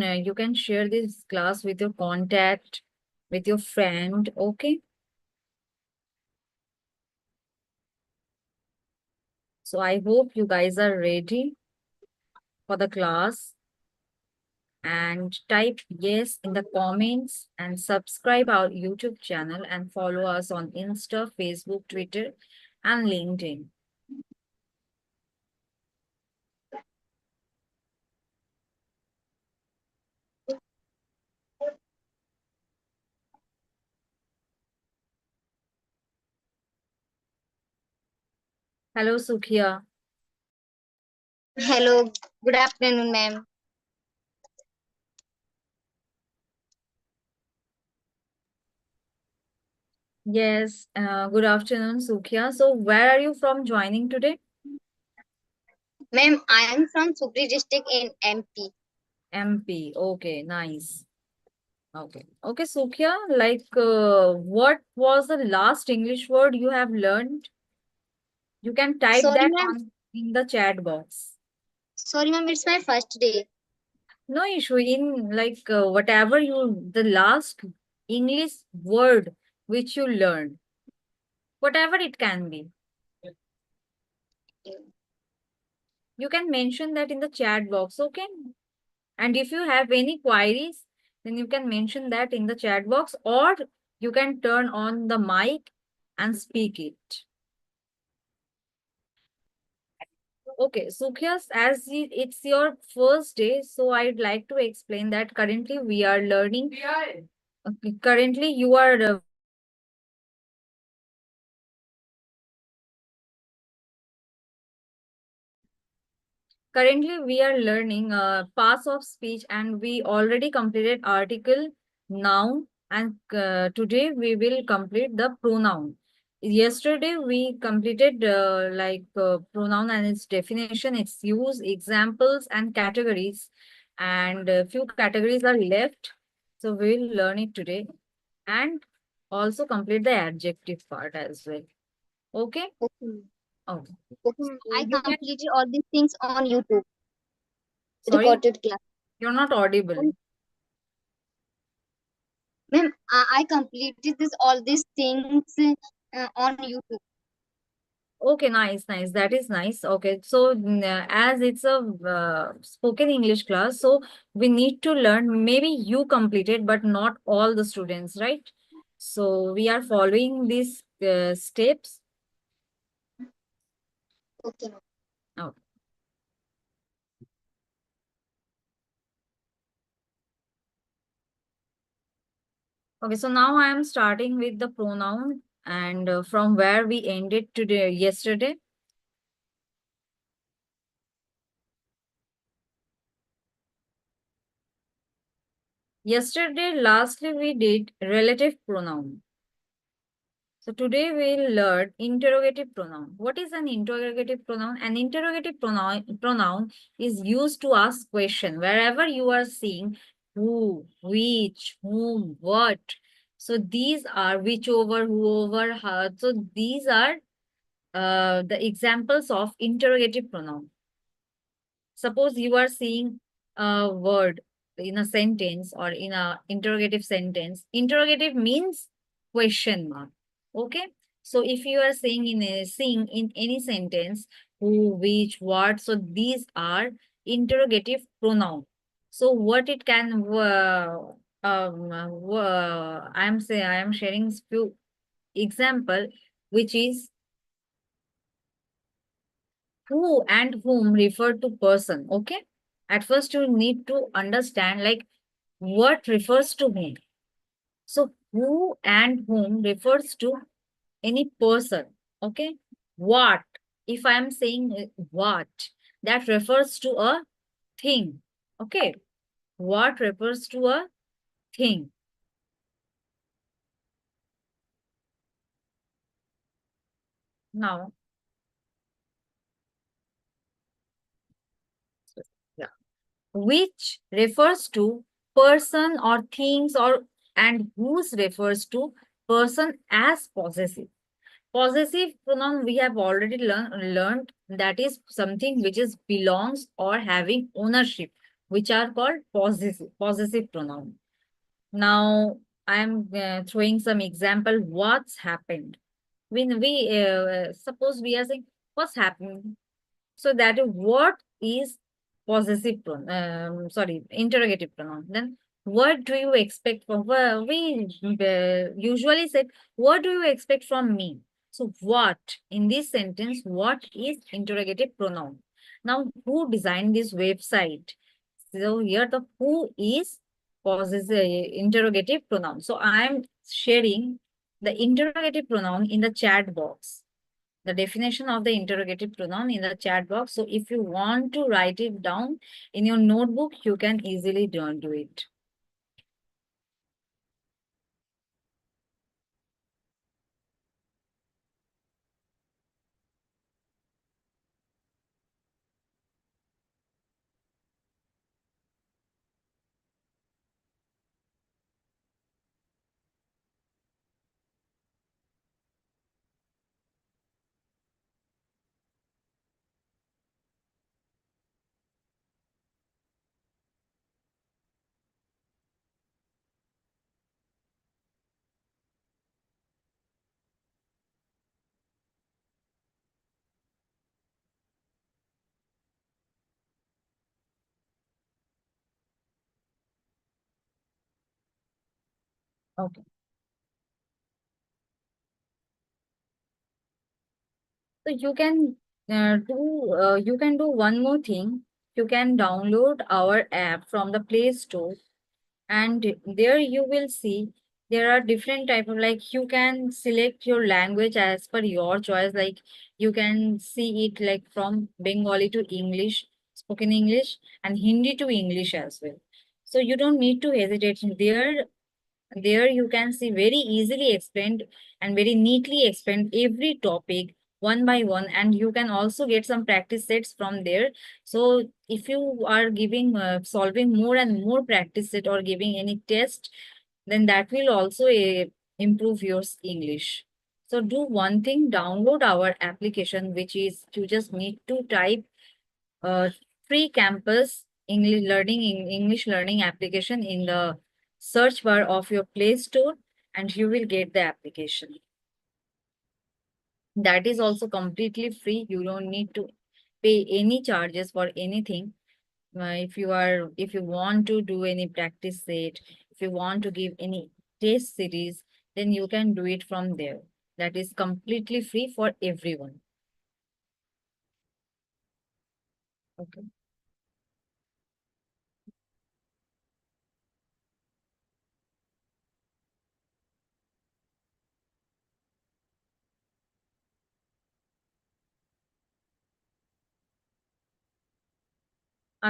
you can share this class with your contact, with your friend, okay? So I hope you guys are ready for the class, and type yes in the comments and subscribe our YouTube channel and follow us on Insta, Facebook, Twitter, and LinkedIn. Hello, Sukhia. Hello, good afternoon, ma'am. Yes, good afternoon, Sukhia. So where are you from joining today? Ma'am, I am from Supri district in MP. MP. Okay, nice. Okay. Okay, Sukhia, like what was the last English word you have learned? You can type Sorry, that ma'am. on in the chat box. Sorry, ma'am. It's my first day. No issue in like whatever the last English word which you learned, whatever it can be. You can mention that in the chat box, okay? And if you have any queries, then you can mention that in the chat box, or you can turn on the mic and speak it. Okay, Sukhyas, as it's your first day, so I'd like to explain that currently we are learning. Okay, currently you are currently we are learning parts of speech, and we already completed article, noun, and today we will complete the pronoun. Yesterday we completed pronoun and its definition, its use, examples, and categories, and a few categories are left. So we will learn it today and also complete the adjective part as well. Okay? Okay. Okay. Okay, So ma'am. I you can, completed all these things on YouTube. sorry, Recorded class. you're not audible. Ma'am, I completed this all these things on YouTube. Okay, nice, nice. That is nice. Okay, so as it's a spoken English class, so we need to learn. Maybe you completed, but not all the students, right? So we are following these steps. Okay, ma'am. Oh. Okay, so now I am starting with the pronoun, and from where we ended today, yesterday. Yesterday, lastly, we did relative pronoun. So today we'll learn interrogative pronoun. What is an interrogative pronoun? An interrogative pronoun is used to ask question wherever you are seeing who, which, whom, what. So these are whichover, whoever, how. So these are the examples of interrogative pronoun. Suppose you are seeing a word in a sentence or in a interrogative sentence. Interrogative means question mark. Okay. So if you are saying seeing in any sentence who, which, what, so these are interrogative pronoun. So what it can I am sharing few example, which is who and whom refer to person. Okay, at first you need to understand like what refers to whom. So who and whom refers to any person. Okay, what, if I am saying what, that refers to a thing. Okay, what refers to a thing. Now, yeah, which refers to person or things, or and whose refers to person as possessive. Possessive pronoun we have already learned, that is something which is belongs or having ownership which are called possessive pronoun. Now I am throwing some example. What's happened? When we suppose we are saying what's happened, so that is what is possessive pronoun. Sorry, interrogative pronoun. Then what do you expect from? Well, we usually say, what do you expect from me? So what in this sentence? What is interrogative pronoun? Now, who designed this website? So here the who is possessive interrogative pronoun. So I am sharing the interrogative pronoun in the chat box, the definition of the interrogative pronoun in the chat box. So if you want to write it down in your notebook, you can easily do it. Okay. So you can do one more thing. You can download our app from the Play Store, and there you will see there are different type of, like, you can select your language as per your choice. Like you can see it like from Bengali to English, spoken English, and Hindi to English as well. So you don't need to hesitate. There you can see very easily explained and very neatly explained every topic one by one, and you can also get some practice sets from there. So if you are giving solving more and more practice set or giving any test, then that will also improve your English. So do one thing, download our application, which is you just need to type uh, free campus English learning application in the search bar of your Play Store, and you will get the application. That is also completely free. You don't need to pay any charges for anything. If you want to do any practice set, if you want to give any test series, then you can do it from there. That is completely free for everyone. Okay.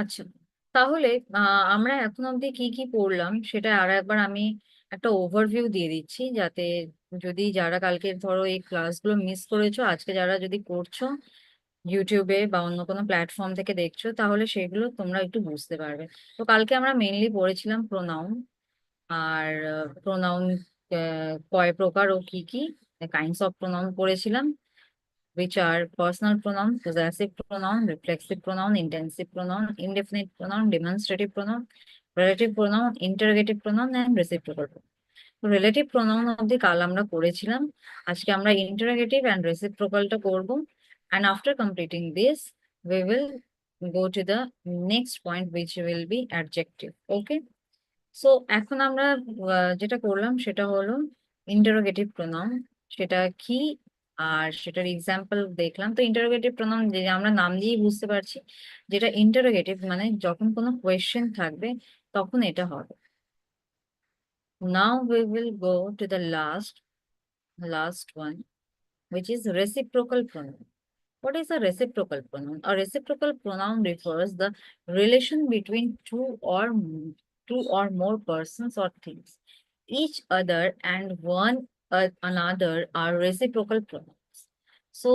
আচ্ছা, তাহলে আমরা এখন অব্দি কি কি পড়লাম সেটা আর একবার আমি একটা ওভারভিউ দিয়ে দিচ্ছি, যাতে যদি যারা কালকে ধরো এই ক্লাসগুলো মিস করেছো, আজকে যারা যদি করছো ইউটিউবে বা অন্য কোনো প্ল্যাটফর্ম থেকে দেখছো, তাহলে সেগুলো তোমরা একটু বুঝতে পারবে। তো কালকে আমরা মেইনলি পড়েছিলাম প্রোনাউন, আর প্রোনাউন কয় প্রকার ও কি কি কাইন্ডস অফ প্রোনাউন পড়েছিলাম, which are personal pronoun, possessive pronoun, reflexive pronoun, intensive pronoun, indefinite pronoun, demonstrative pronoun, relative pronoun, interrogative pronoun, and reciprocal pronoun. তো রিলেটিভ প্রোনাউন অব্দি কাল আমরা করেছিলাম, আজকে আমরা ইন্টারোগেটিভ অ্যান্ড রেসিপ্রোকালটা করব, and after completing this we will go to the next point, which will be adjective. Okay, so এখন আমরা যেটা করলাম সেটা হলো ইন্টারোগেটিভ প্রোনাউন, সেটা কি আর সেটার এক্সাম্পল দেখলাম। তো ইন্টারোগেটিভ প্রোনাউন যে আমরা নাম দিয়েই বুঝতে পারছি, যেটা ইন্টারোগেটিভ মানে যখন কোনো কোয়েশ্চেন থাকবে তখন এটা হবে। Now we will go to the last one, which is reciprocal pronoun. What is a reciprocal pronoun? A reciprocal pronoun refers the relation between two or more persons or things. Each other and one another are reciprocal pronouns. So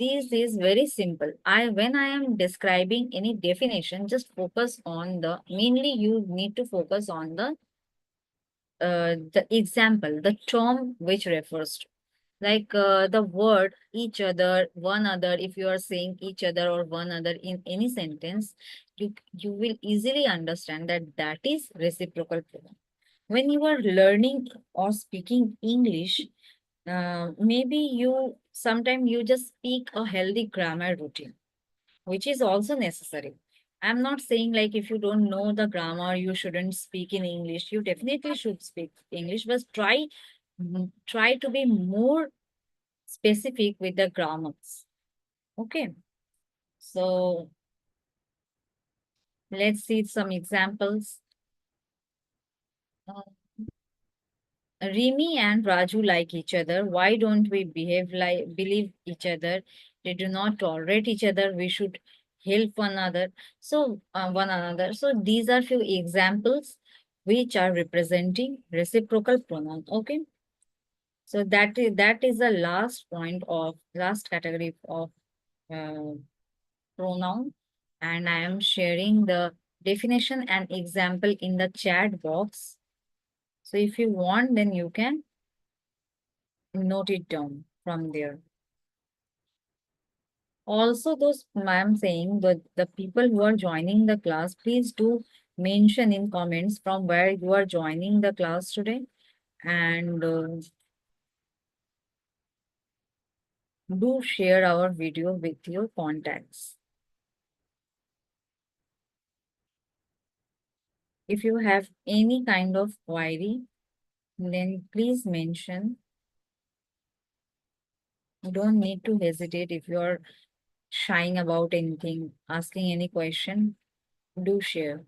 this is very simple. When I am describing any definition, just focus on mainly you need to focus on the example, the term which refers to. Like the word each other, one other, if you are saying each other or one other in any sentence, you will easily understand that that is reciprocal pronoun. When you are learning or speaking English, maybe you sometimes you just speak a healthy grammar routine, which is also necessary. I'm not saying like if you don't know the grammar, you shouldn't speak in English. You definitely should speak English, but try to be more specific with the grammars. Okay, so let's see some examples. Uh, Rimi and Raju like each other. Why don't we believe each other? They do not tolerate each other. We should help one another. So these are few examples which are representing reciprocal pronoun. Okay. So that is the last category of uh, pronoun, and I am sharing the definition and example in the chat box. So if you want, then you can note it down from there. Also, those I'm saying the people who are joining the class, please do mention in comments from where you are joining the class today, and do share our video with your contacts. If you have any kind of query, then please mention. You don't need to hesitate if you're shying about anything, asking any question, do share.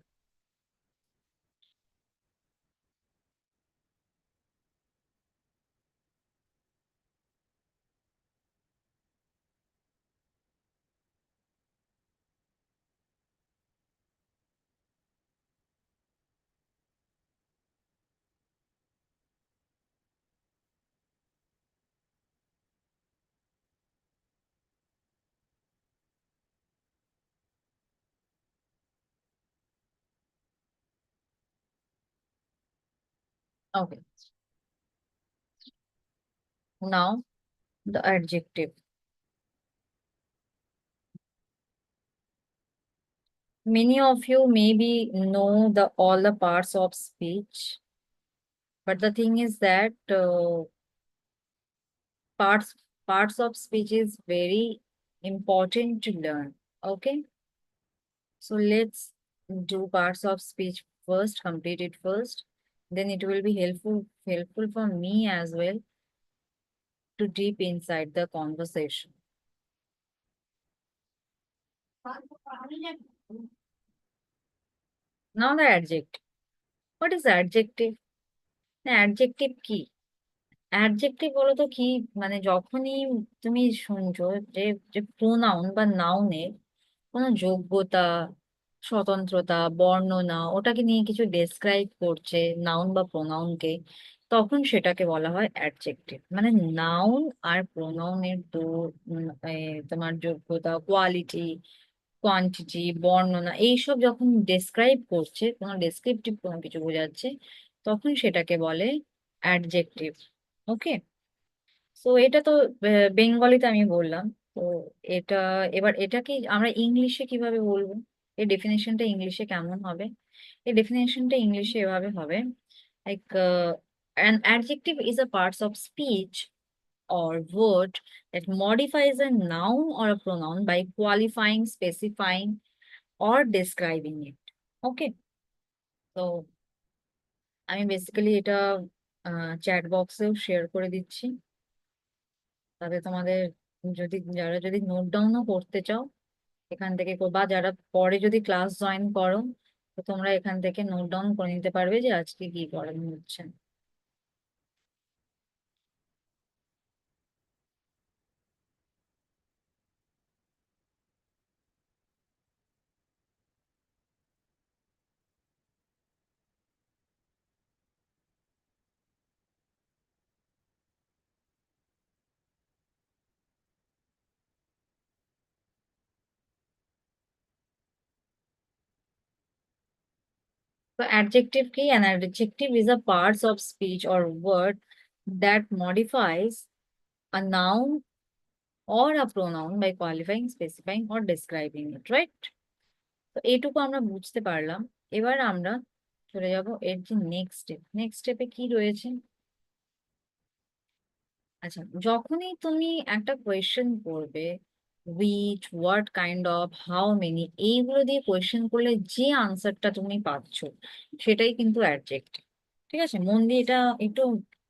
Okay. Now the adjective. Many of you maybe know all the parts of speech, but the thing is that parts parts of speech is very important to learn. Okay, so let's do parts of speech first, complete it first. Then it will be helpful for me as well to deep inside the conversation. Now the adjective. What is adjective? The adjective কি? Adjective বলতো কি, মানে যখনই তুমি শুনছো যে যে pronoun বা নাউনের কোনো যোগ্যতা, স্বতন্ত্রতা, বর্ণনা ওটাকে নিয়ে কিছু ডেসক্রাইব করছে নাউন বা প্রোনাউনকে, তখন সেটাকে বলা হয় অ্যাডজেক্টিভ। মানে নাউন আর প্রোনাউনের তোমার যোগ্যতা, কোয়ালিটি, কোয়ান্টিটি, বর্ণনা এইসব যখন ডেসক্রাইব করছে, কোনো ডেসক্রিপটিভ কোনো কিছু বোঝাচ্ছে, তখন সেটাকে বলে অ্যাডজেক্টিভ। ওকে, সো এটা তো বেঙ্গলিতে আমি বললাম। তো এটা এবার এটাকে আমরা ইংলিশে কিভাবে বলবো? এর ডেফিনেশনটা ইংলিশে কেমন হবে? এই ডেফিনেশনটা ইংলিশে এভাবে হবে, like an adjective is a parts of speech or word that modifies a noun or a pronoun by qualifying, specifying, or describing it. Okay, তো আমি বেসিক্যালি এটা চ্যাট বক্সেও শেয়ার করে দিচ্ছি, তাতে তোমাদের যারা নোট ডাউনও করতে চাও এখান থেকে বা যারা পরে যদি ক্লাস জয়েন করো, তো তোমরা এখান থেকে নোট ডাউন করে নিতে পারবে যে আজকে কি পড়ানো হচ্ছে। So adjective কি? An adjective is a parts of speech or word that modifies a noun or a pronoun by qualifying, specifying, or describing it, right? তো এইটুকু আমরা বুঝতে পারলাম। এবার আমরা চলে যাব এর যে নেক্সট স্টেপে কি রয়েছে। আচ্ছা, যখনই তুমি একটা কোয়েশ্চেন করবে, which, what kind of, how many, এইগুলো দিয়ে কোয়েশ্চেন করলে যে আনসারটা তুমি পাচ্ছ সেটাই কিন্তু অ্যাডজেক্টিভ। ঠিক আছে, মন দিয়ে এটা একটু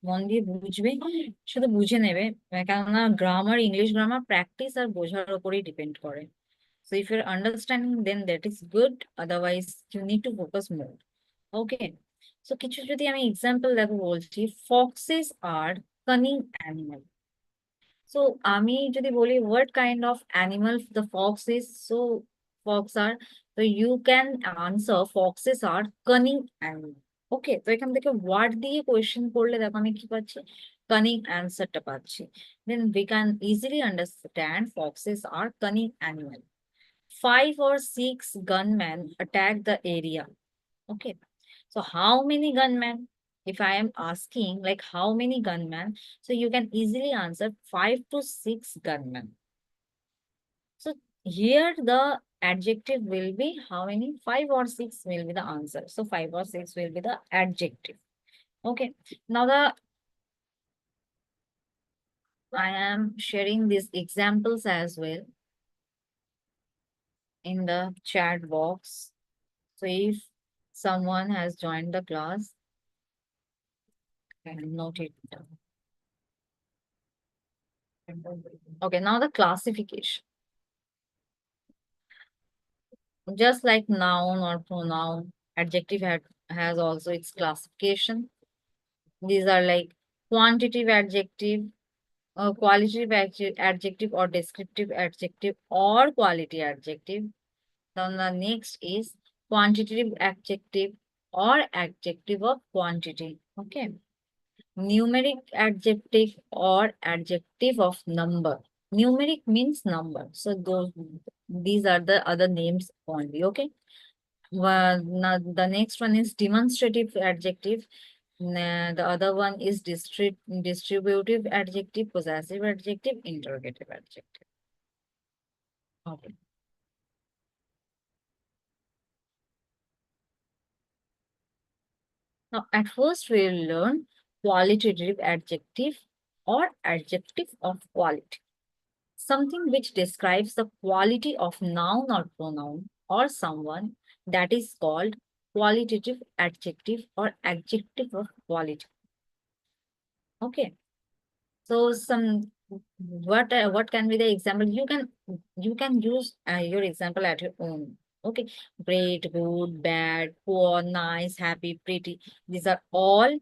মন দিয়ে বুঝবে, শুধু বুঝে নেবে। কেননা গ্রামার, ইংলিশ গ্রামার প্র্যাকটিস আর বোঝার উপরেই ডিপেন্ড করে। So if you're understanding, then that is good. Otherwise, you need to focus more. Okay. So কিছু যদি আমি এক্সাম্পল দেখো বলছি, foxes are cunning animal. So আমি যদি বলি what kind of animal the fox is, so fox are, so you can answer foxes are cunning animal. ওকে, তো এখান থেকে ওয়ার্ড দিয়ে কোয়েশ্চেন করলে দেখো আমি কি পাচ্ছি, কানিং অ্যান্সারটা পাচ্ছি। দেন we can easily understand foxes are cunning animal. 5 or 6 gunmen attacked the area. Okay. So how many gunmen? If I am asking like how many gunmen, so you can easily answer 5 to 6 gunmen. So here the adjective will be how many? 5 or 6 will be the answer. So 5 or 6 will be the adjective. Okay. Now I am sharing these examples as well in the chat box. So if someone has joined the class, can note it down. Okay, now the classification. Just like noun or pronoun, adjective has also its classification. These are like quantitative adjective, qualitative adjective or descriptive adjective or quality adjective. Then the next is quantitative adjective or adjective of quantity. Okay. Numeric adjective or adjective of number. Numeric means number. So these are the other names only. Okay. Now the next one is demonstrative adjective. The other one is distributive adjective, possessive adjective, interrogative adjective. Okay. Now at first we will learn qualitative adjective or adjective of quality. Something which describes the quality of noun or pronoun or someone, that is called qualitative adjective or adjective of quality. Okay. So what can be the example? You can use your example at your own. Okay. Great, good, bad, poor, nice, happy, pretty. These are all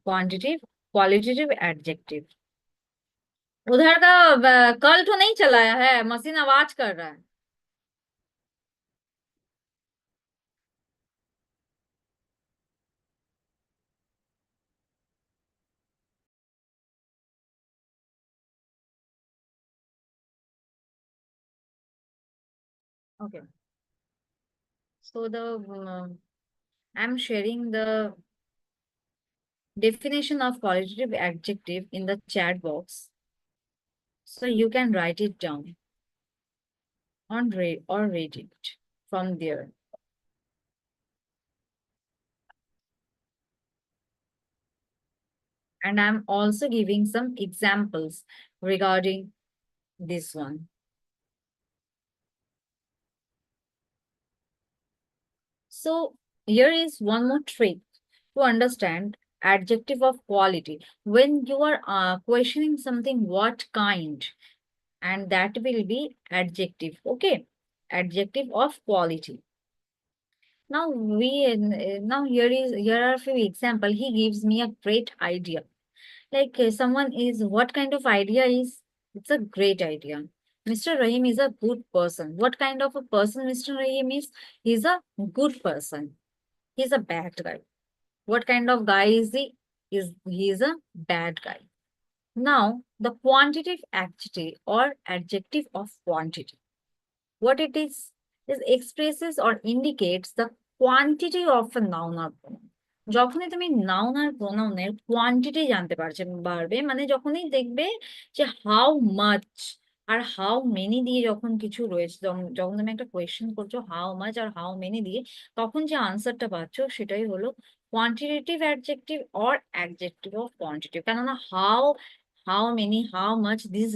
qualitative adjective. उधर का कल तो नहीं चलाया है, machine आवाज कर रहा है। Okay. So I'm sharing the definition of qualitative adjective in the chat box. So you can write it down or read it from there. And I'm also giving some examples regarding this one. So here is one more trick to understand adjective of quality. When you are questioning something, what kind, and that will be adjective. Okay, adjective of quality. Now here are a few example. He gives me a great idea. Like someone is, what kind of idea is? It's a great idea. Mr. Rahim is a good person. What kind of a person Mr. Rahim is? He's a good person. He's a bad guy. What kind of guy is he? He's a bad guy. Now the quantitative adjective or adjective of quantity. What it is expresses or indicates the quantity of a noun or pronoun. যখনই তুমি noun আর প্রোনাউনের quantity জানতে পারবে, মানে যখনই দেখবে যে how much আর how many দিয়ে যখন কিছু রয়েছে, যখন তুমি একটা কোয়েশ্চেন করছো হাউ মাচ আর হাউ মেনি দিয়ে, তখন যে আনসারটা পাচ্ছ সেটাই হলো quantitative adjective or adjective of quantitive. কেননা how many, how much, this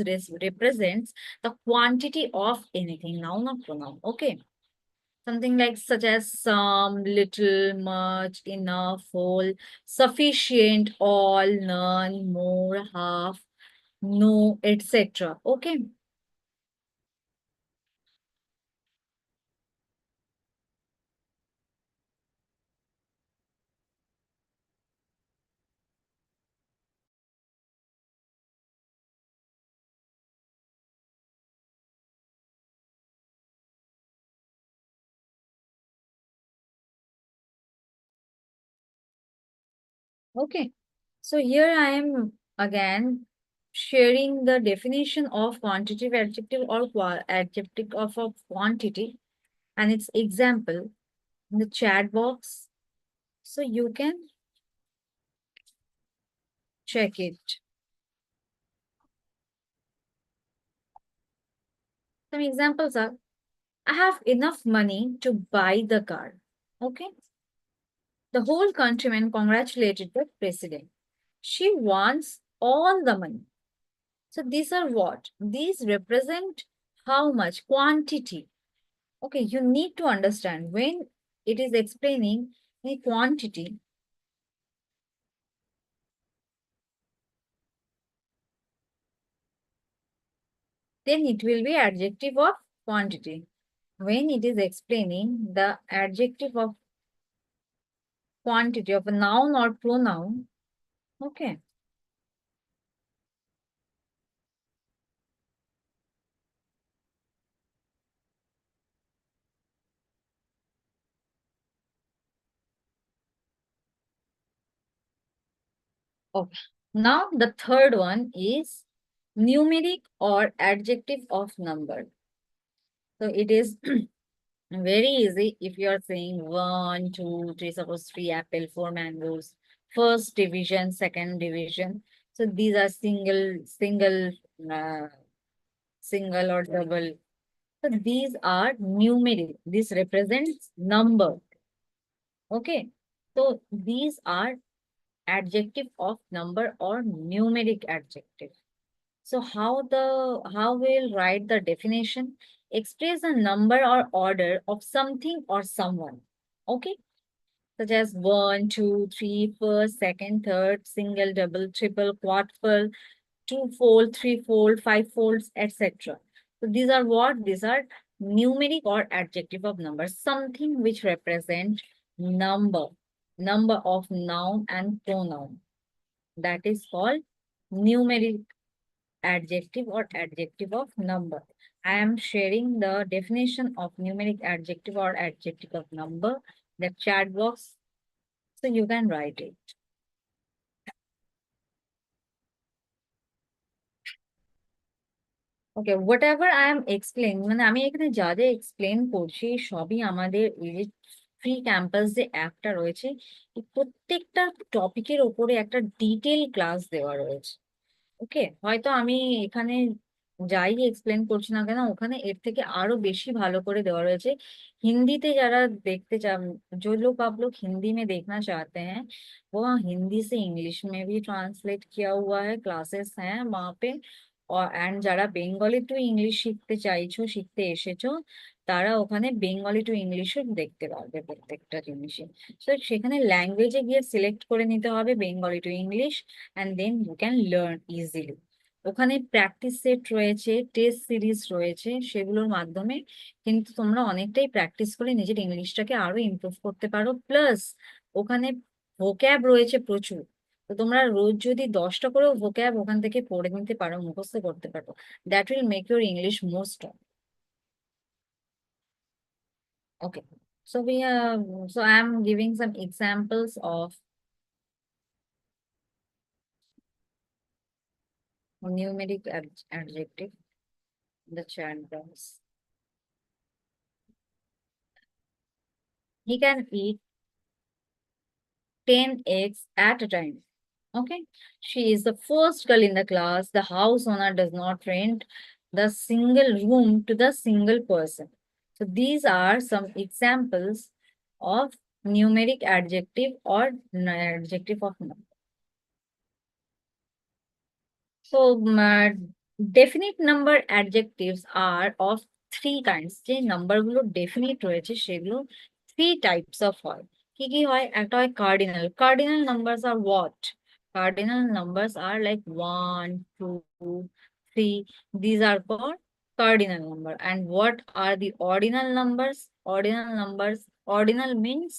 represents the quantity of anything, noun or pronoun. Okay, something like such as some, little, much, enough, whole, sufficient, all, none, more, half, no, etc. Okay. Okay, so here I am again sharing the definition of quantitative adjective or adjective of a quantity and its example in the chat box, so you can check it. Some examples are: I have enough money to buy the car. Okay, the whole countrymen congratulated the president. She wants all the money. So these are what? These represent how much? Quantity. Okay, you need to understand when it is explaining the quantity, then it will be adjective of quantity. When it is explaining the adjective of quantity of a noun or pronoun, okay. Okay. Now the third one is numeric or adjective of number. So it is very easy if you are saying 1, 2, 3, suppose 3 apple, 4 mangoes, first division, second division. So these are uh, single or double. So these are numeric. This represents number. Okay. So these are adjective of number or numeric adjective. So how we'll write the definition? Express a number or order of something or someone. Okay, such as 1, 2, 3, first, second, third, single, double, triple, quadruple, two-fold, three-fold, five-folds, etc. So these are what? These are numeric or adjective of number, something which represent number, number of noun and pronoun. That is called numeric adjective or adjective of number. I am sharing the definition of numeric adjective or adjective of number, the chat box, so you can write it. Okay, whatever I am explaining, মানে আমি এখানে যা যা explain করছি সবই আমাদের এই যে ফ্রি ক্যাম্পাস যে অ্যাপটা রয়েছে, এই প্রত্যেকটা টপিকের ওপরে একটা ডিটেল ক্লাস দেওয়া রয়েছে। ওকে, হয়তো আমি এখানে যাই এক্সপ্লেন করছি না কেন, ওখানে এর থেকে আরো বেশি ভালো করে দেওয়া রয়েছে। हिंदीতে যারা देखते चाह, जो लोग आप लोग हिंदी में देखना चाहते हैं, वो हिंदी से इंग्लिश में भी ट्रांसलेट किया हुआ है, क्लासेस हैं वहाँ पे। और এন্ড যারা বেঙ্গলি টু ইংলিশ শিখতে চাইছো, শিখতে এসেছো, তারা ওখানে বেঙ্গলি টু ইংলিশও দেখতে পারবে প্রত্যেকটা জিনিসই। তো সেখানে ল্যাঙ্গুয়েজে গিয়ে সিলেক্ট করে নিতে হবে Bengali to English, and then you can learn easily. ওখানে প্র্যাকটিস সেট রয়েছে, টেস্ট সিরিজ রয়েছে, সেগুলোর মাধ্যমে কিন্তু তোমরা অনেকটাই প্র্যাকটিস করে নিজের ইংলিশটাকে আরো ইমপ্রুভ করতে পারো। প্লাস ওখানে ভোক্যাব রয়েছে প্রচুর। তো তোমরা রোজ যদি 10টা করেও ভোক্যাব ওখান থেকে পড়ে নিতে পারো, মুখস্থ করতে পারো, that will make your English more strong. Okay, so I am giving some examples of numeric adjective in the chat box. He can eat 10 eggs at a time. Okay, she is the first girl in the class. The house owner does not rent the single room to the single person. So these are some examples of numeric adjective or adjective of number. So definite number adjectives are of three kinds. যে number গুলো definite রয়েছে সেগুলো three types of হয়। কি কি হয়? একটা হয় কার্ডিনাল। কার্ডিনাল নাম্বারস আর what? Cardinal numbers are like 1, 2, 3. These are called cardinal number. And what are the ordinal numbers? Ordinal numbers, ordinal means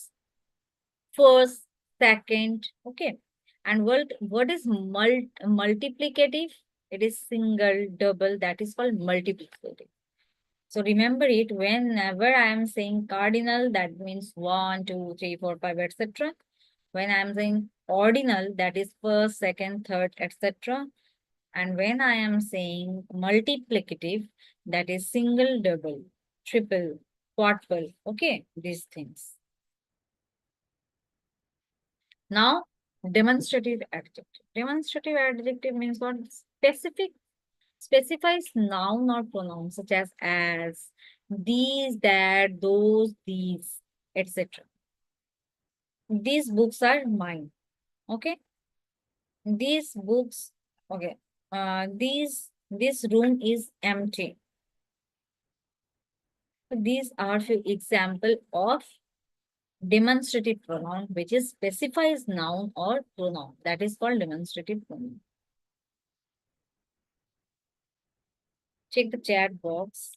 first, second, okay. And what is multiplicative? It is single, double, that is called multiplicative. So remember it, whenever I am saying cardinal, that means 1, 2, 3, 4, 5, etc. When I am saying ordinal, that is first, second, third, etc. And when I am saying multiplicative, that is single, double, triple, quadruple, okay, these things. Now, demonstrative adjective. Demonstrative adjective means what? Specifies noun or pronoun such as, these, that, those, these, etc. These books are mine. Okay. These books, okay. This room is empty. These are few example of demonstrative pronoun which is specifies noun or pronoun. That is called demonstrative pronoun. Check the chat box.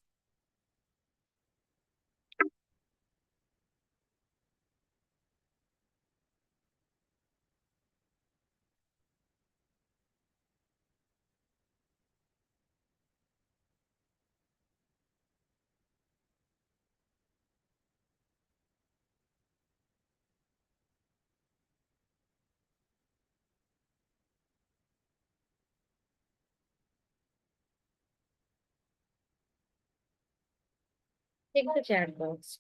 Check the chat box.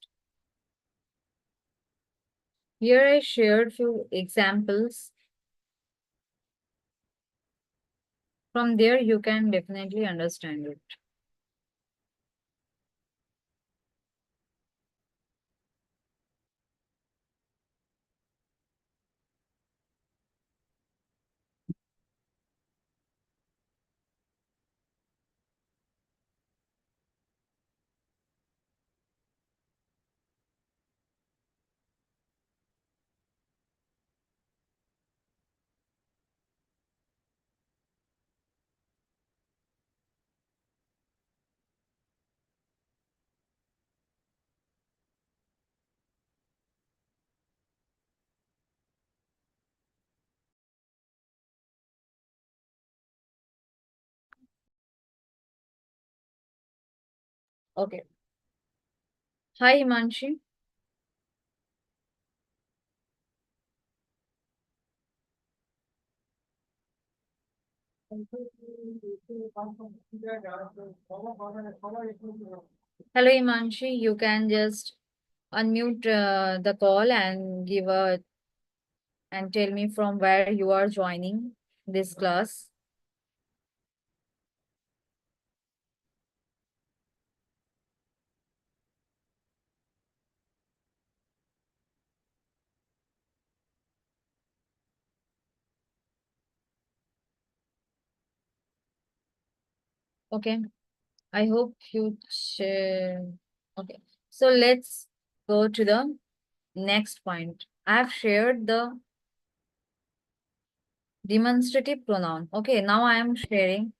Here I shared few examples. From there you can definitely understand it. Okay. Hi, Himanshi. Hello, Himanshi. You can just unmute the call and give a and tell me from where you are joining this class. Okay. I hope you share. Okay. So let's go to the next point. I have shared the demonstrative pronoun. Okay. Now I am sharing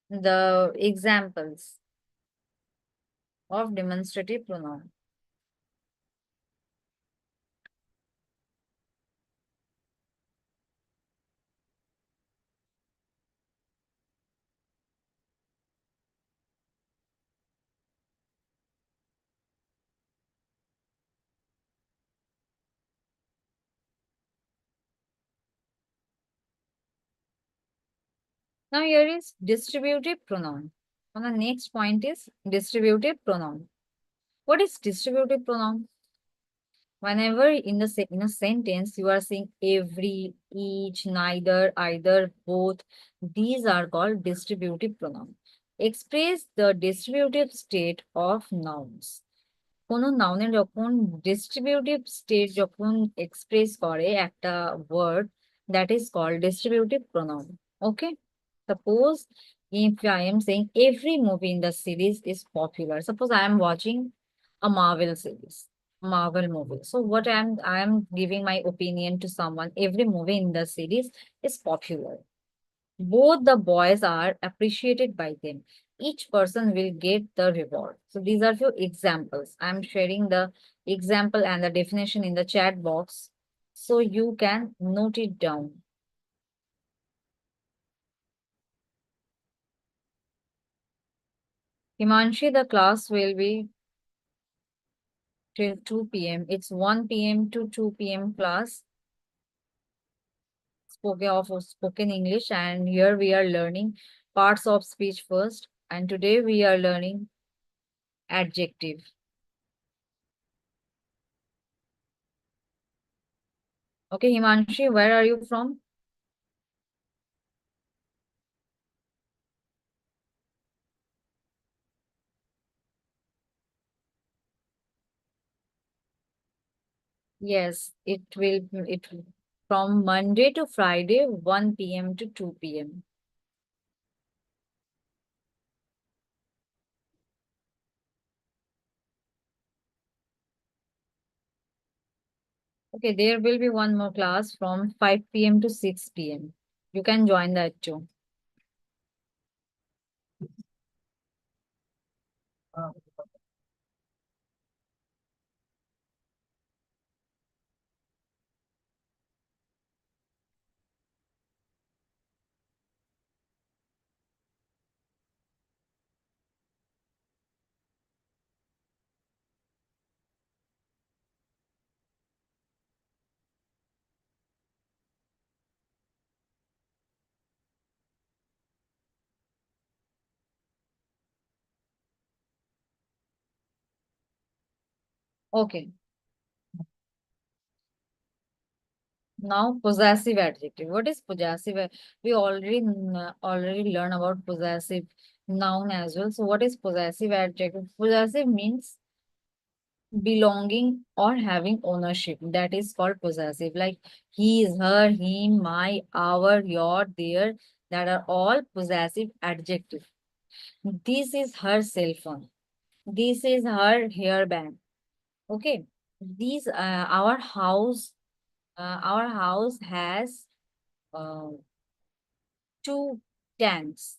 the examples of demonstrative pronoun. Now here is distributive pronoun. On the next point is distributive pronoun. What is distributive pronoun? Whenever in a sentence you are saying every, each, neither, either, both, these are called distributive pronoun. express the distributive state of nouns. কোনো নাউনের যখন distributive state যখন express করে একটা word, that is called distributive pronoun. Okay, suppose if I am saying every movie in the series is popular. Suppose I am watching a Marvel series, Marvel movie. So what I am giving my opinion to someone. Every movie in the series is popular. Both the boys are appreciated by them. Each person will get the reward. So these are few examples. I'm sharing the example and the definition in the chat box so you can note it down. Himanshi, the class will be till 2 p.m. It's 1 p.m. to 2 p.m. class spoken English, and here we are learning parts of speech first, and today we are learning adjective. Okay, Himanshi, where are you from? Yes, it from Monday to Friday, 1 p.m. to 2 p.m. Okay, there will be one more class from 5 p.m. to 6 p.m. You can join that too. Okay, now possessive adjective. What is possessive? We already learn about possessive noun as well. So what is possessive adjective? Possessive means belonging or having ownership. That is called possessive. Like his, her, him, my, our, your, their. That are all possessive adjective. This is her cell phone. This is her hairband. Okay. These our house has uh, two tanks,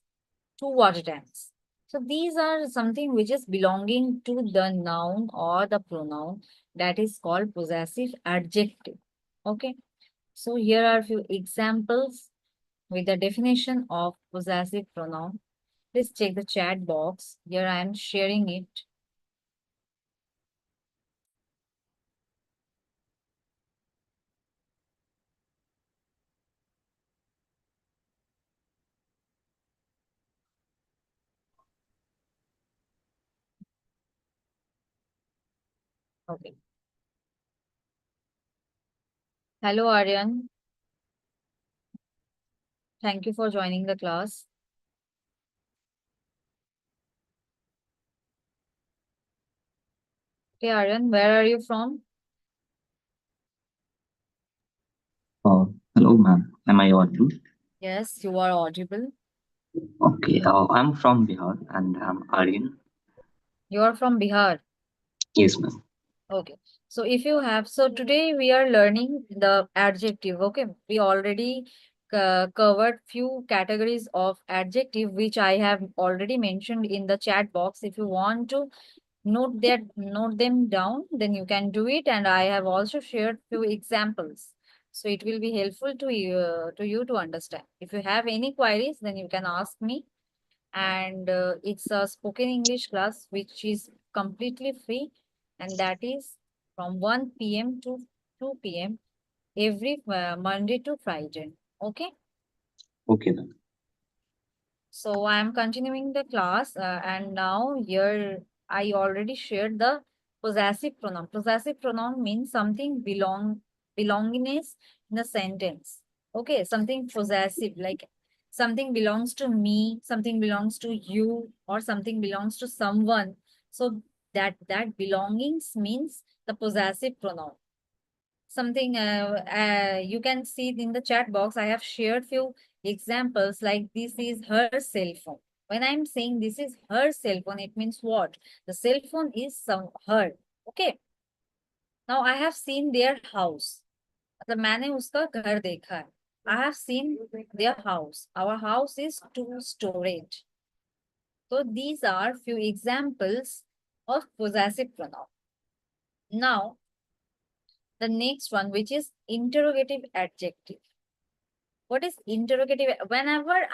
two water tanks. So these are something which is belonging to the noun or the pronoun, that is called possessive adjective. Okay. So here are a few examples with the definition of possessive pronoun. Please check the chat box. Here I am sharing it. Okay. Hello, Aryan. Thank you for joining the class. Okay, Aryan, where are you from? Hello, ma'am. Am I audible? Yes, you are audible. Okay. I'm from Bihar and I'm Aryan. You are from Bihar. Yes, ma'am. Okay. So if you have, so today we are learning the adjective. Okay. We already covered few categories of adjective, which I have already mentioned in the chat box. If you want to note them down, then you can do it. And I have also shared few examples. So it will be helpful to you to understand. If you have any queries, then you can ask me. And it's a spoken English class which is completely free, and that is from 1 p.m. to 2 p.m. every Monday to Friday. Okay. Okay, ma'am. So I am continuing the class, and now here I already shared the possessive pronoun. Possessive pronoun means something belongingness in a sentence. Okay, something possessive, like something belongs to me, something belongs to you, or something belongs to someone. So that belongings means the possessive pronoun. Something you can see in the chat box. I have shared few examples like this is her cell phone. When I'm saying this is her cell phone, it means what? The cell phone is her. Okay. Now I have seen their house. मतलब मैंने उसका घर देखा है. I have seen their house. Our house is two-storied. So these are few examples of possessive pronoun. Now, the next one, which is interrogative adjective. What is interrogative? Whenever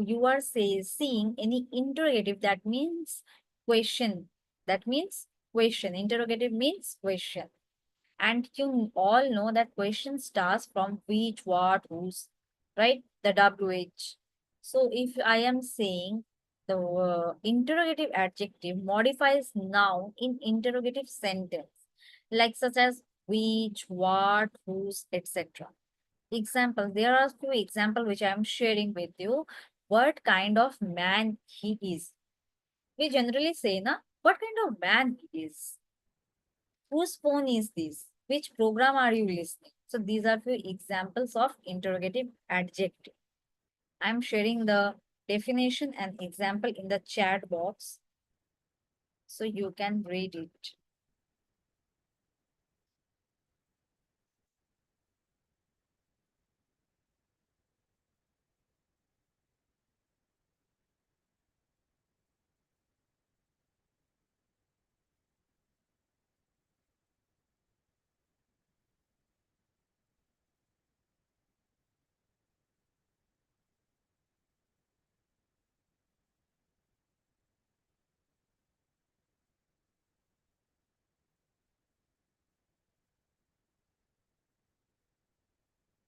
you are seeing any interrogative, that means question. That means question. Interrogative means question. And you all know that question starts from which, what, whose, right? The WH. So if I am saying the interrogative adjective modifies noun in interrogative sentence, like such as which, what, whose, etc. Example, there are few examples which I am sharing with you. What kind of man he is? We generally say, na, what kind of man he is? Whose phone is this? Which program are you listening? So these are few examples of interrogative adjective. I'm sharing the definition and example in the chat box so you can read it.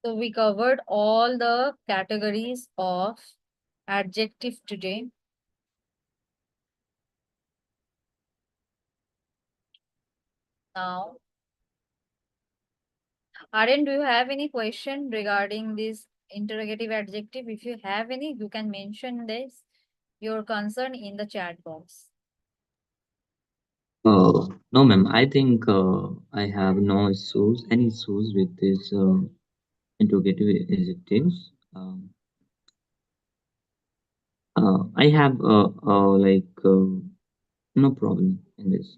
So we covered all the categories of adjective today. Now, Aryan, do you have any question regarding this interrogative adjective? If you have any, you can mention this, your concern in the chat box. No, ma'am. I think I have no any issues with this interrogative adjectives. I have no problem in this.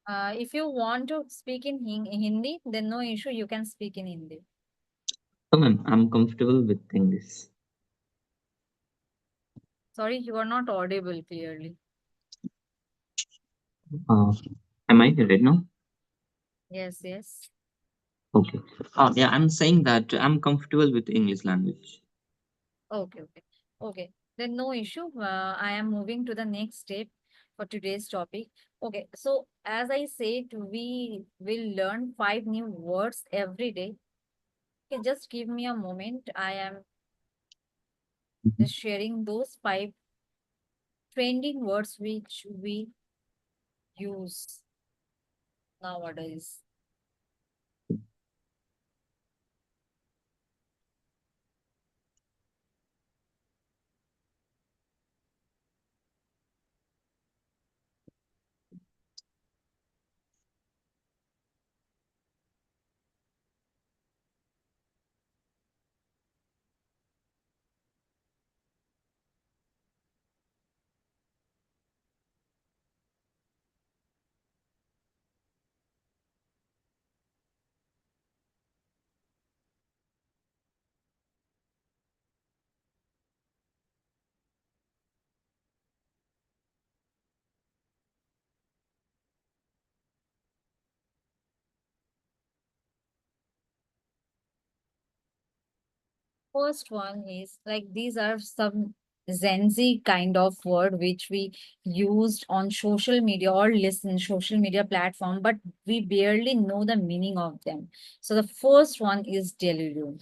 If you want to speak in Hindi, then no issue, you can speak in Hindi. No, ma'am. I'm comfortable with English. Sorry, you are not audible clearly. Am I right now? Yes, yes. Okay. Yeah, I'm saying that I'm comfortable with English language. Okay, okay. Okay, then no issue. I am moving to the next step for today's topic. Okay, so as I said, we will learn 5 new words every day. Okay, just give me a moment. I am just sharing those 5 trending words which we use nowadays. First one is like these are some Gen Z kind of word which we used on social media or listen social media platform, but we barely know the meaning of them. So the first one is delulu.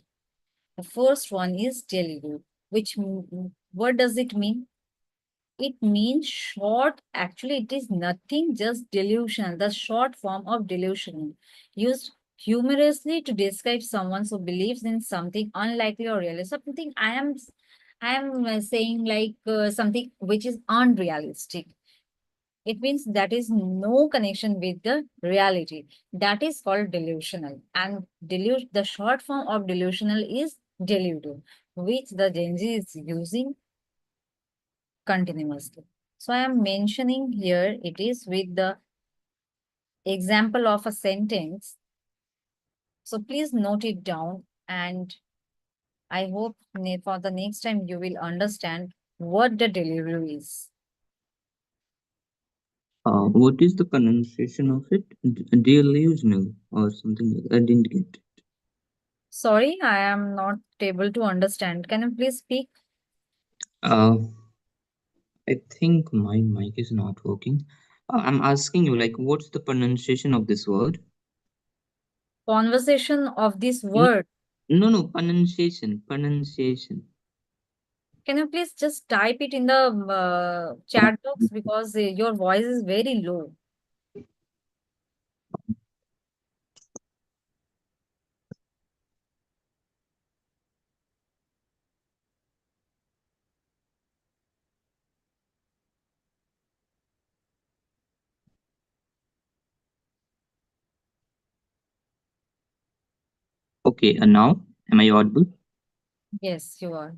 The first one is delulu, which what does it mean? It means short. Actually, it is nothing, just delusion, the short form of delusion used humorously to describe someone who believes in something unlikely or real. Something I am saying like something which is unrealistic. It means that is no connection with the reality. That is called delusional. And the short form of delusional is deludo, which the Gen Z is using continuously. So I am mentioning here it is with the example of a sentence. So please note it down, and I hope for the next time you will understand what the delivery is. What is the pronunciation of it? Delusional or something like that? I didn't get it. Sorry, I am not able to understand. Can you please speak? Uh, I think my mic is not working. I'm asking you, like, what's the pronunciation of this word? Conversation of this No, word. no, pronunciation, pronunciation. Can you please just type it in the chat box because your voice is very low. Okay, and now, am I audible? Yes, you are.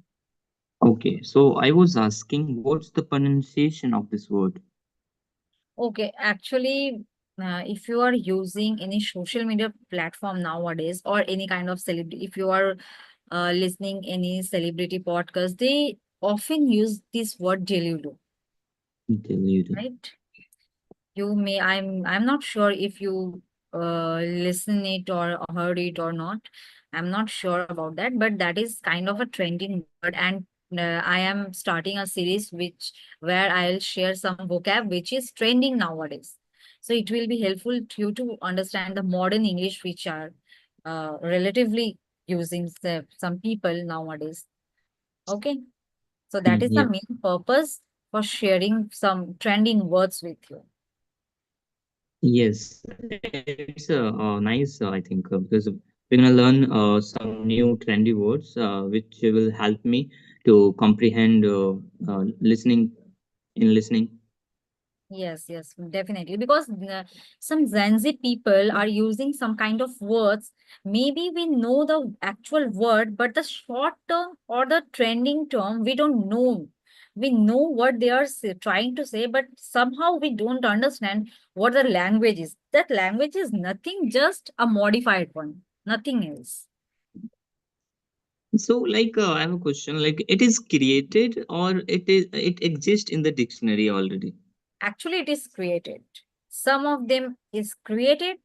Okay, so I was asking, what's the pronunciation of this word? Okay, actually, if you are using any social media platform nowadays or any kind of celebrity, if you are listening any celebrity podcast, they often use this word deludo, Delusion. right? You may, I'm not sure if you listen it or heard it or not. I'm not sure about that, but that is kind of a trending word. And I am starting a series where I'll share some vocab which is trending nowadays. So it will be helpful to you to understand the modern English which are relatively using some people nowadays. Okay. So that is the Yeah. main purpose for sharing some trending words with you. Yes, it's nice, I think, because we're gonna learn some new trendy words, which will help me to comprehend listening. Yes, yes, definitely. Because some Gen Z people are using some kind of words. Maybe we know the actual word, but the short term or the trending term, we don't know. We know what they are trying to say, but somehow we don't understand what the language is. That language is nothing, just a modified one, nothing else. So, like, I have a question. Like, it is created or it exists in the dictionary already? Actually, it is created. Some of them is created.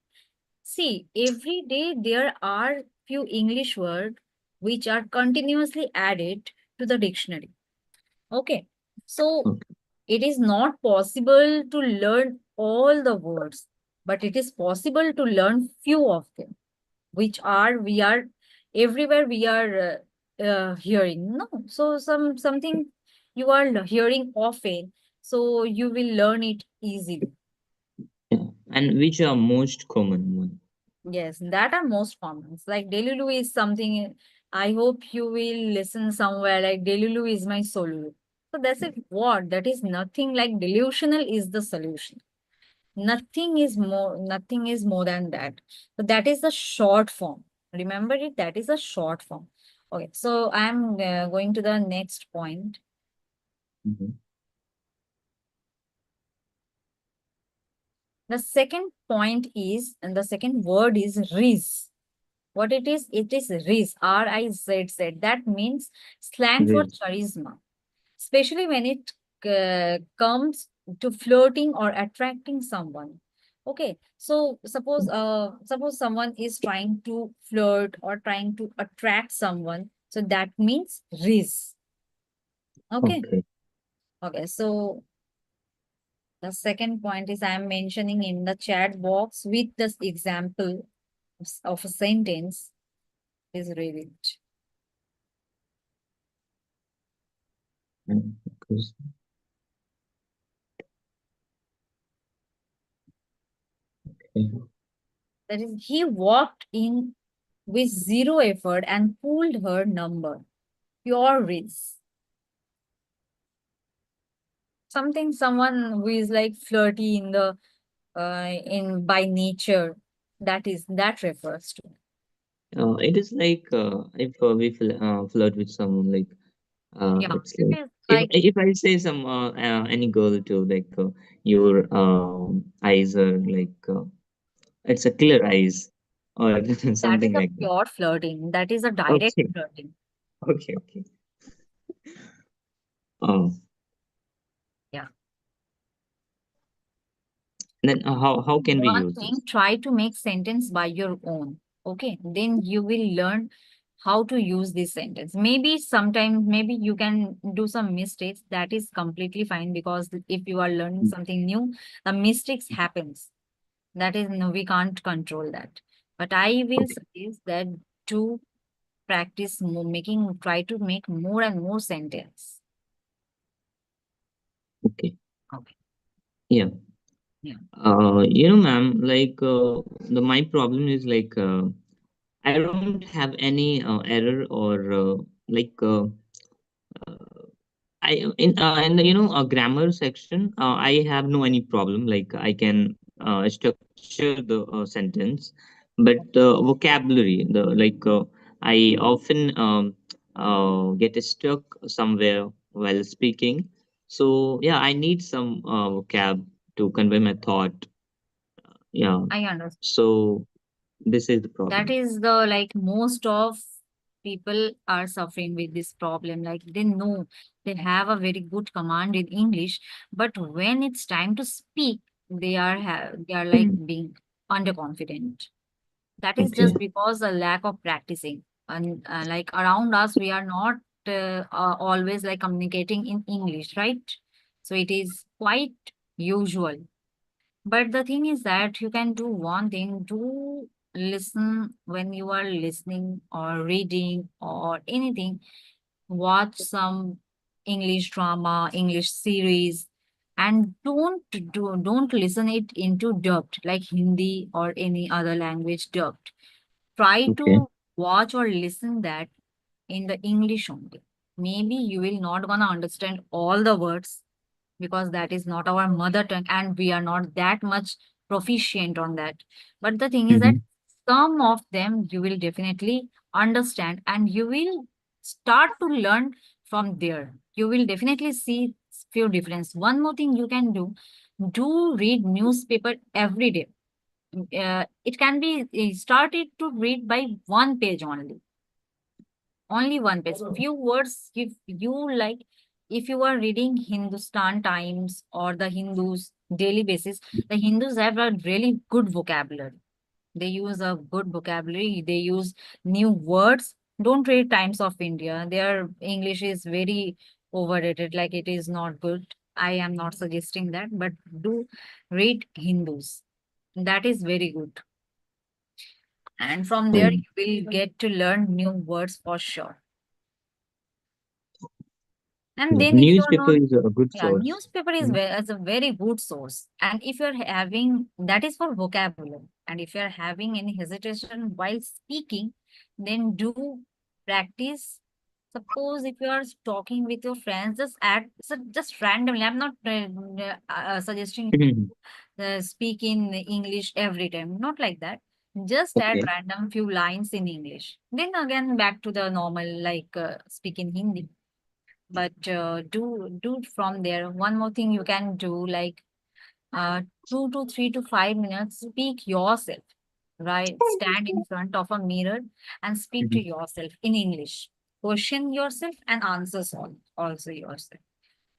See, every day there are few English words which are continuously added to the dictionary. Okay. So Okay. it is not possible to learn all the words, but it is possible to learn few of them, which are we are everywhere we are hearing. No, so something you are hearing often, so you will learn it easily. Yeah. And which are most common one? Yes, that are most common. It's like Delulu is something I hope you will listen somewhere like Delulu is my solo. So that's it. What? That is nothing like delusional is the solution. Nothing is more than that. So that is the short form. Remember it, that is a short form. Okay, so I'm going to the next point. Mhm. The second point is, and the second word is riz. What it is riz, R-I-Z-Z. That means slang for Riz. charisma, especially when it comes to flirting or attracting someone. Okay, so suppose someone is trying to flirt or trying to attract someone, so that means riz. Okay, Okay. okay. So the second point is I am mentioning in the chat box with this example of a sentence. Please read it. Because okay. That is, he walked in with zero effort and pulled her number. Pure risk. Someone who is like flirty in the in by nature. That refers to. It is like if we flirt with someone, like Yeah, it's it like is like if I say some any girl to like your eyes are like it's a clear eyes or that is something a like that. pure flirting. That is a direct Okay, flirting. okay. Oh, Yeah. then how can we One use thing, this? try to make sentence by your own. Okay, then you will learn how to use this sentence. Maybe sometimes, maybe you can do some mistakes. That is completely fine, because if you are learning something new, the mistakes happens. That is, no, we can't control that. But I will Okay, suggest that to practice try to make more and more sentence. okay, Okay. yeah. Yeah. Ma'am, like my problem is like I don't have any error or like in the a grammar section I have no any problem, like I can structure the sentence, but the vocabulary, the like I often get stuck somewhere while speaking. So yeah, I need some vocab to convey my thought. Yeah, I understand. so this is the That problem. is the, like, most of people are suffering with this problem. Like, they know they have a very good command in English, but when it's time to speak, they are like Mm, being underconfident. That is okay. just because a lack of practicing. And like around us, we are not always like communicating in English, right? So it is quite usual. But the thing is that you can do one thing: do listen when you are listening or reading or anything. Watch some English drama, English series, and don't listen it into dubbed, like Hindi or any other language dubbed. Try Okay. to watch or listen that in the English only. Maybe you will not gonna understand all the words, because that is not our mother tongue and we are not that much proficient on that. But the thing is that Mm-hmm. some of them you will definitely understand and you will start to learn from there. You will definitely see few difference. One more thing you can do read newspaper every day. It can be started to read by one page only one page, few words. If you like, if you are reading Hindustan Times or the Hindus daily basis, the Hindus have a really good vocabulary. They use a good vocabulary, they use new words. Don't read Times of India, their English is very overrated, like it is not good. I am not suggesting that, but do read Hindus, that is very good. And from there Oh, you will get to learn new words for sure. And yeah. then if you're Newspaper not, is a good yeah, source. newspaper is as a very good source. And if you're having, that is for vocabulary. And if you're having any hesitation while speaking, then do practice. Suppose if you are talking with your friends, just add, so just randomly. I'm not suggesting Mhm. speak in English every time. Not like that. Just add Okay. random few lines in English. Then again back to the normal, like speak in Hindi. But do from there. One more thing you can do, like 2 to 3 to 5 minutes, speak yourself, right? Stand in front of a mirror and speak to Mhm. yourself in English. Question yourself and answers also yourself.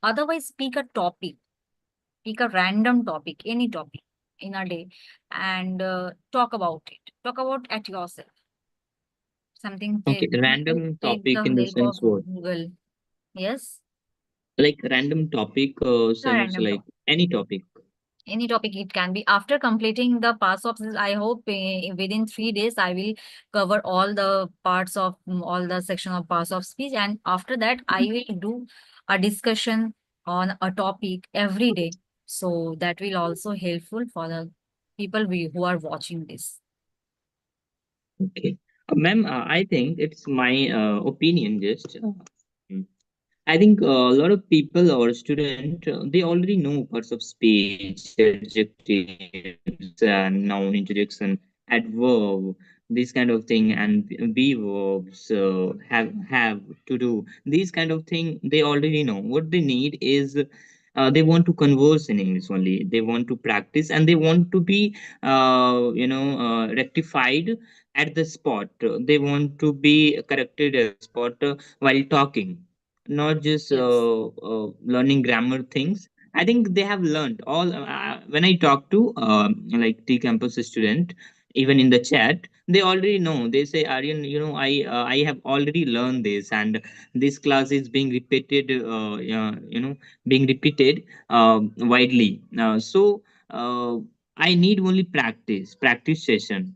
Otherwise, speak a topic, pick a random topic, any topic in a day, and talk about it. Talk about at yourself. Something, Okay. Random take topic the in the help of sense what? Google. Yes, Like random topic a sense random like topic. any topic. Any topic it can be. After completing the parts of this, I hope within 3 days I will cover all the parts of all the section of parts of speech, and after that I will do a discussion on a topic every day. So that will also helpful for the people who are watching this. Okay. Ma'am, I think it's my opinion just. Mm. I think a lot of people or student they already know parts of speech, adjectives, and noun introduction, adverb, this kind of thing, and be verbs, have to do these kind of thing. They already know. What they need is they want to converse in English only. They want to practice and they want to be rectified at the spot. They want to be corrected at the spot while talking, not just Yes. learning grammar things. I think they have learned all. When I talk to like T campus student, even in the chat, they already know. They say, Aryan, I have already learned this, and this class is being repeated. Being repeated widely. I need only practice session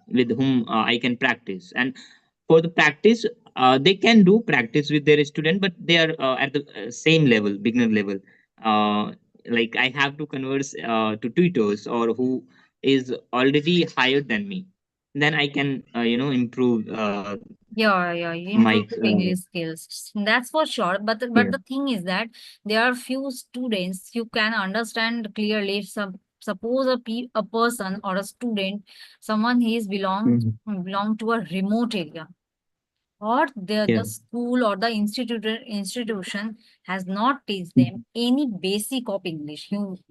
with whom I can practice. And for the practice, they can do practice with their student, but they are at the same level, beginner level. uh, like I have to converse to tutors or who is already higher than me, then I can improve Yeah, yeah, you my improve your English skills. That's for sure. But yeah. the thing is that there are few students you can understand clearly. Suppose a person or a student, someone he is Mhm. belong to a remote area, or the Yeah. school or the institution has not teach them Mhm. any basic of English.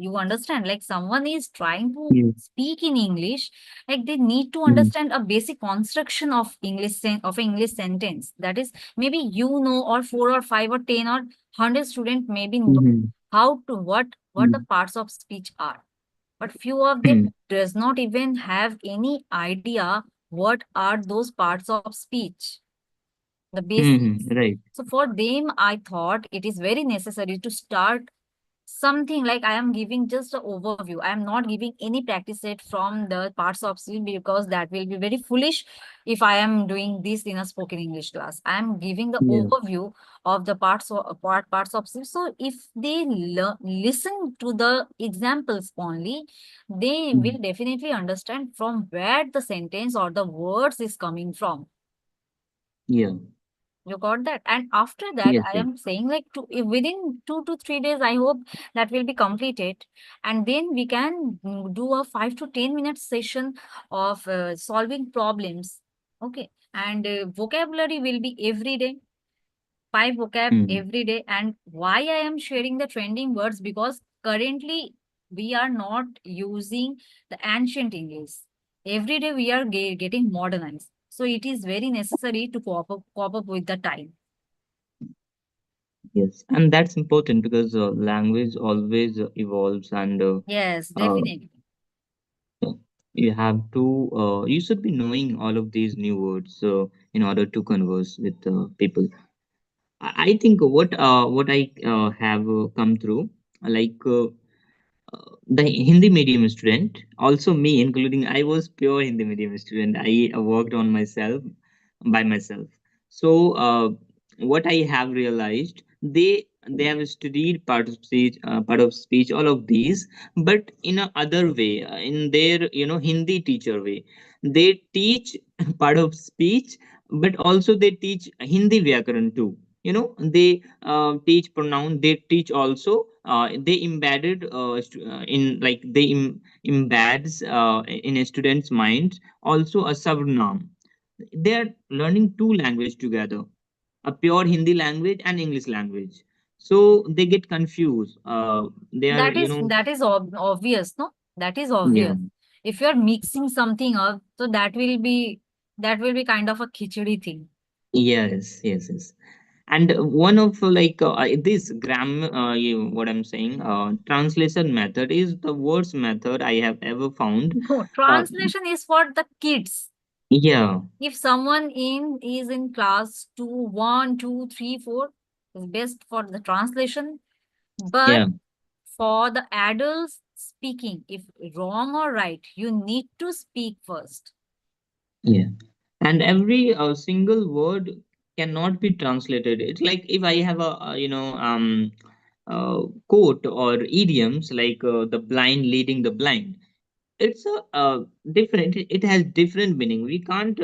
You understand, like someone is trying to Yeah. speak in English, like they need to Mhm. understand a basic construction of of English sentence. That is, maybe or 4 or 5 or 10 or 100 student maybe know Mhm. how to what the Mhm. parts of speech are, but few of them Mhm. does not even have any idea what are those parts of speech, the Mhm. basics. Right. So for them, I thought it is very necessary to start something like I am giving just an overview. I am not giving any practice set from the parts of speech because that will be very foolish if I am doing this in a spoken English class. I am giving the Yeah. overview of the parts of speech. So if they listen to the examples only, they will Mhm. definitely understand from where the sentence or the words is coming from. Yeah. You got that? And after that, Yes. I Yes. am saying like within 2 to 3 days, I hope that will be completed. And then we can do a 5 to 10 minute session of solving problems. Okay. And vocabulary will be every day, 5 vocab Mhm. every day. And why I am sharing the trending words? Because currently we are not using the ancient English. Every day we are getting modernized. So it is very necessary to cope up with the time. Yes, and that's important because language always evolves, and Yes, uh, definitely. you should be knowing all of these new words in order to converse with people. I think what I have come through, like the Hindi medium student, also me, including I was pure Hindi medium student. I worked on myself by myself. So what I have realized, they have studied part of speech, all of these, but in a other way, in their Hindi teacher way. They teach part of speech, but also they teach Hindi vyakaran too. They teach pronoun. They teach also. They embedded in like embeds in a student's mind also a subnorm. They are learning two language together, a pure Hindi language and English language. So they get confused. They are Obvious, no? That is yeah. obvious. If you're mixing something up, so that will be kind of a khichdi thing. Yes, yes, yes. And one of this what I'm saying, translation method is the worst method I have ever found. No, Uh, translation is for the kids. yeah, If someone in is in class 2, 1, 2, 3, 4, is best for the translation. But yeah, for the adults speaking, if wrong or right, you need to speak first. yeah. And every single word cannot be translated. It's like if I have a quote or idioms like the blind leading the blind. it's a different. It has different meaning. We can't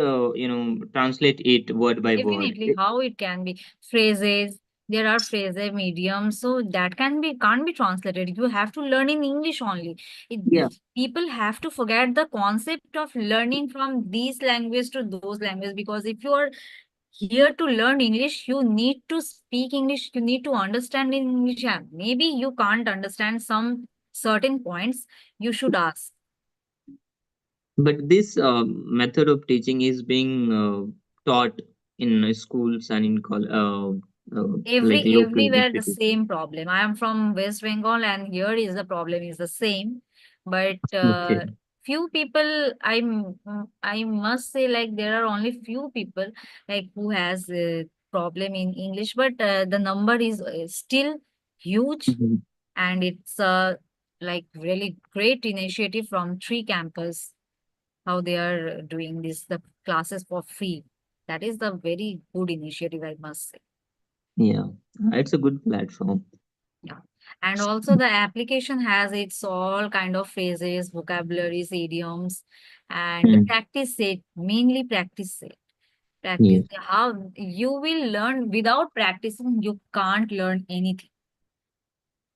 translate it word by word. Definitely, how it can be phrases. There are phrasal mediums, so that can't be translated. You have to learn in English only. Yeah, People have to forget the concept of learning from these language to those language, because if you are here to learn English, you need to speak English. You need to understand in English. And maybe you can't understand some certain points. You should ask. but this method of teaching is being taught in schools and in like local Everywhere the institutions. same problem. I am from West Bengal, and here is the problem is the same, but Okay. few people, I must say, like there are only few people like who has a problem in English, but the number is still huge, Mhm. and it's like really great initiative from Tree Campus, how they are doing this, the classes for free. That is the very good initiative, I must say. Yeah, it's a good platform. Yeah. And also the application has its all kind of phrases, vocabularies, idioms, and Mm. practice it, mainly practice it. Practice Yes. how you will learn. Without practicing, you can't learn anything.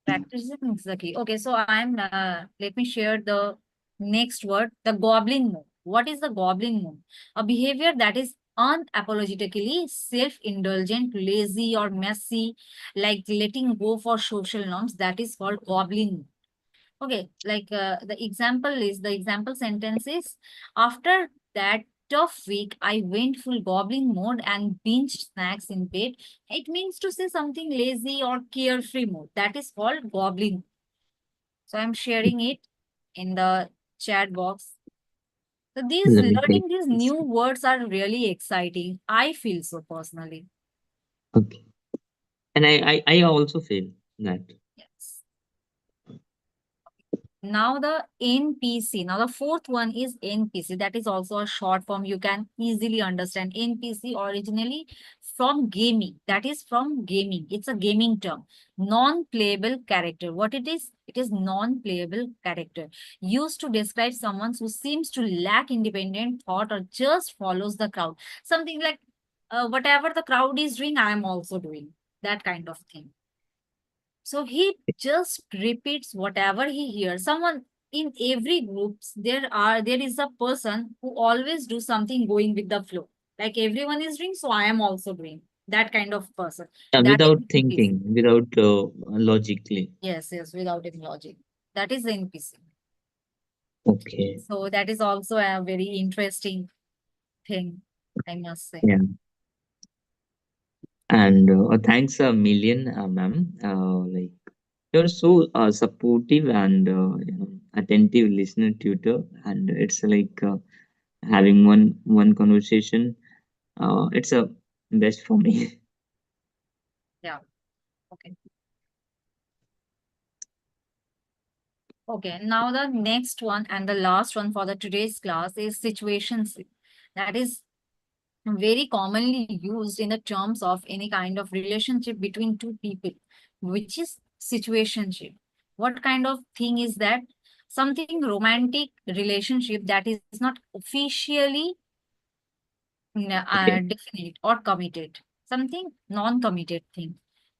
Practicing is the key. Okay, so let me share the next word, the goblin move. What is the goblin move? A behavior that is unapologetically self-indulgent, lazy, or messy, like letting go for social norms. That is called goblin move. Okay, like the example sentence is, after that tough week, I went full goblin mode and binged snacks in bed. It means to say something lazy or carefree mode. That is called goblin. So I'm sharing it in the chat box. So Let me take learning these this. new words are really exciting. I feel so personally. Okay. And I also feel that. Yes. Now the NPC. Now the fourth one is NPC. That is also a short form. You can easily understand. NPC originally from gaming. That is from gaming. It's a gaming term. Non-playable character. What it is? It is non-playable character. Used to describe someone who seems to lack independent thought or just follows the crowd. Something like whatever the crowd is doing, I am also doing. That kind of thing. So he just repeats whatever he hears. Someone in every groups, there is a person who always do something going with the flow. Like everyone is doing, so I am also doing. That kind of person. Yeah, That is without NPC. thinking, without logically. Yes, yes, without any logic. That is the NPC. Okay. So that is also a very interesting thing, I must say. Yeah. And thanks a million, ma'am. Like you're so supportive and attentive listener tutor, and it's like having one conversation. It's a best for me. Yeah. Okay. Okay. Now the next one and the last one for the today's class is situationship. That is very commonly used in the terms of any kind of relationship between two people, which is situationship. What kind of thing is that? Something romantic relationship that is not officially Okay. definite or committed. Something non-committed thing,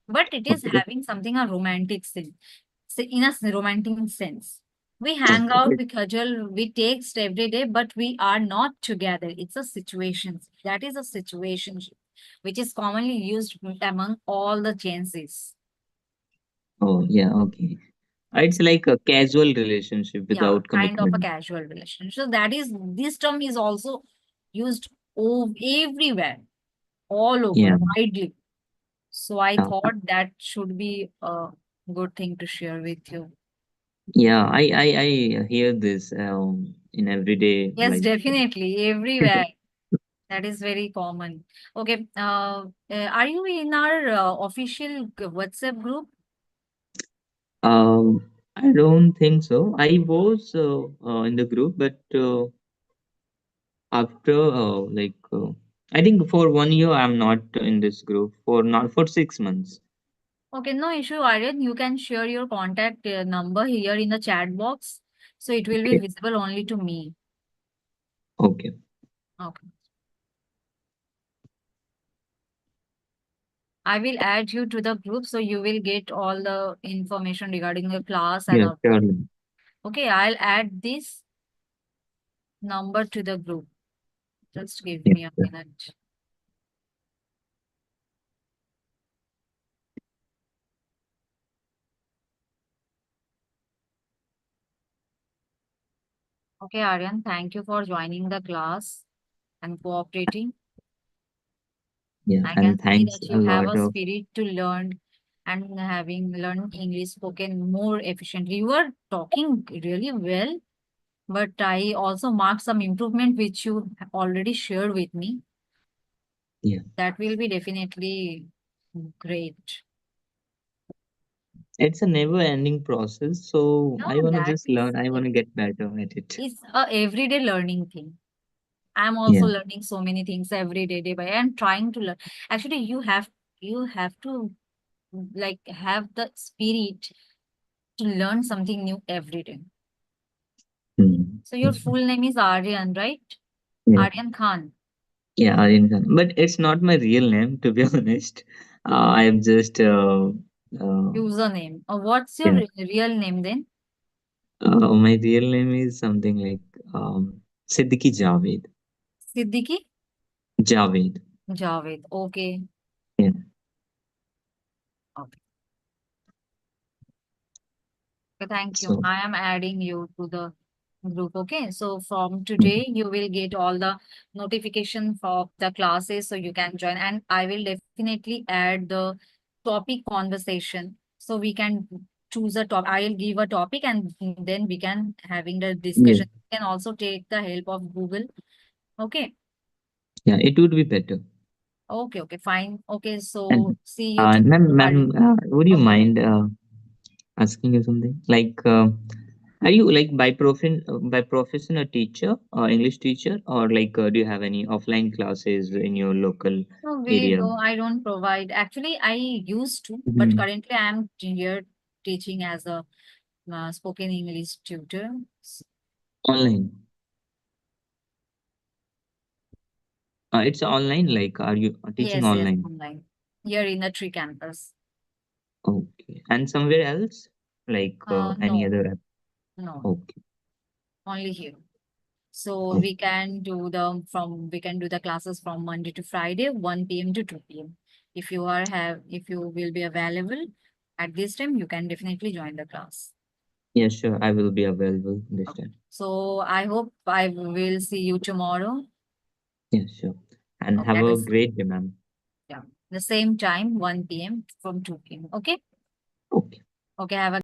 but it is Okay. having something a romantic thing, in a romantic sense. We hang out, Okay. we cajole, we text every day, but we are not together. It's a situation. That is a situation which is commonly used among all the Gen Zs. Oh yeah. Okay. It's like a casual relationship Yeah, without kind of a commitment. casual relationship. So that is, this term is also used everywhere, all over, Yeah. widely. So I Yeah. thought that should be a good thing to share with you. Yeah. I hear this in everyday Yes, life. definitely, everywhere. That is very common. Okay, are you in our official WhatsApp group? I don't think so. I was in the group, but after I think for 1 year I'm not in this group. For not for 6 months. Okay, no issue, Aryan. You can share your contact number here in the chat box. So it will be Okay. visible only to me. Okay. Okay. I will add you to the group, so you will get all the information regarding the class and Yeah, all. surely. Okay, I'll add this number to the group. Just give Yeah, me a sure. minute. Okay, Aryan, thank you for joining the class and cooperating. Yeah, I can and see thanks that a you have lot a of spirit to learn and having learned English spoken more efficiently. You are talking really well, but I also marked some improvement which you already shared with me. yeah. That will be definitely great. It's a never-ending process, so No, I wanna that just is learn. I wanna get better at it. it's a everyday learning thing. I'm also Yeah. learning so many things every day, day by day, and trying to learn. Actually, you have to like have the spirit to learn something new every day. So your Yes. full name is Aryan, right? Yeah. Aryan Khan. Yeah, Aryan Khan. But it's not my real name, to be honest. I'm just Username. What's your yeah. real name then? My real name is something like Siddiqui Javed. Siddiqui Javed. Javed. Okay. Yeah. Okay. Okay, thank you. So I am adding you to the group. Okay. So from mm, today, you will get all the notification of the classes so you can join. And I will definitely add the topic conversation. So we can choose a topic. I'll give a topic and then we can having the yeah, discussion. You can also take the help of Google. Okay. yeah, it would be better. Okay. Okay. Fine. Okay. And So see you tomorrow. ma'am, would you Okay. mind asking you something? Like, are you like by profession a teacher or English teacher, or like do you have any offline classes in your local No, area? I don't provide. Actually, I used to, but Mhm. currently I am here teaching as a spoken English tutor. Online. It's online. Like, are you teaching Yes, yes, online? online. Here in the Tree Campus. Okay. And somewhere else, like any No, other app? no, Okay. only here. So Oh, we can do the classes from Monday to Friday, 1 p.m. to 2 p.m. If you will be available at this time, you can definitely join the class. yeah, sure. I will be available this Okay. time. So I hope I will see you tomorrow. Yeah, sure. And Okay, have at a the great day, ma'am. yeah, the same time, 1 p.m. from 2 p.m. Okay. Okay. Okay. Have a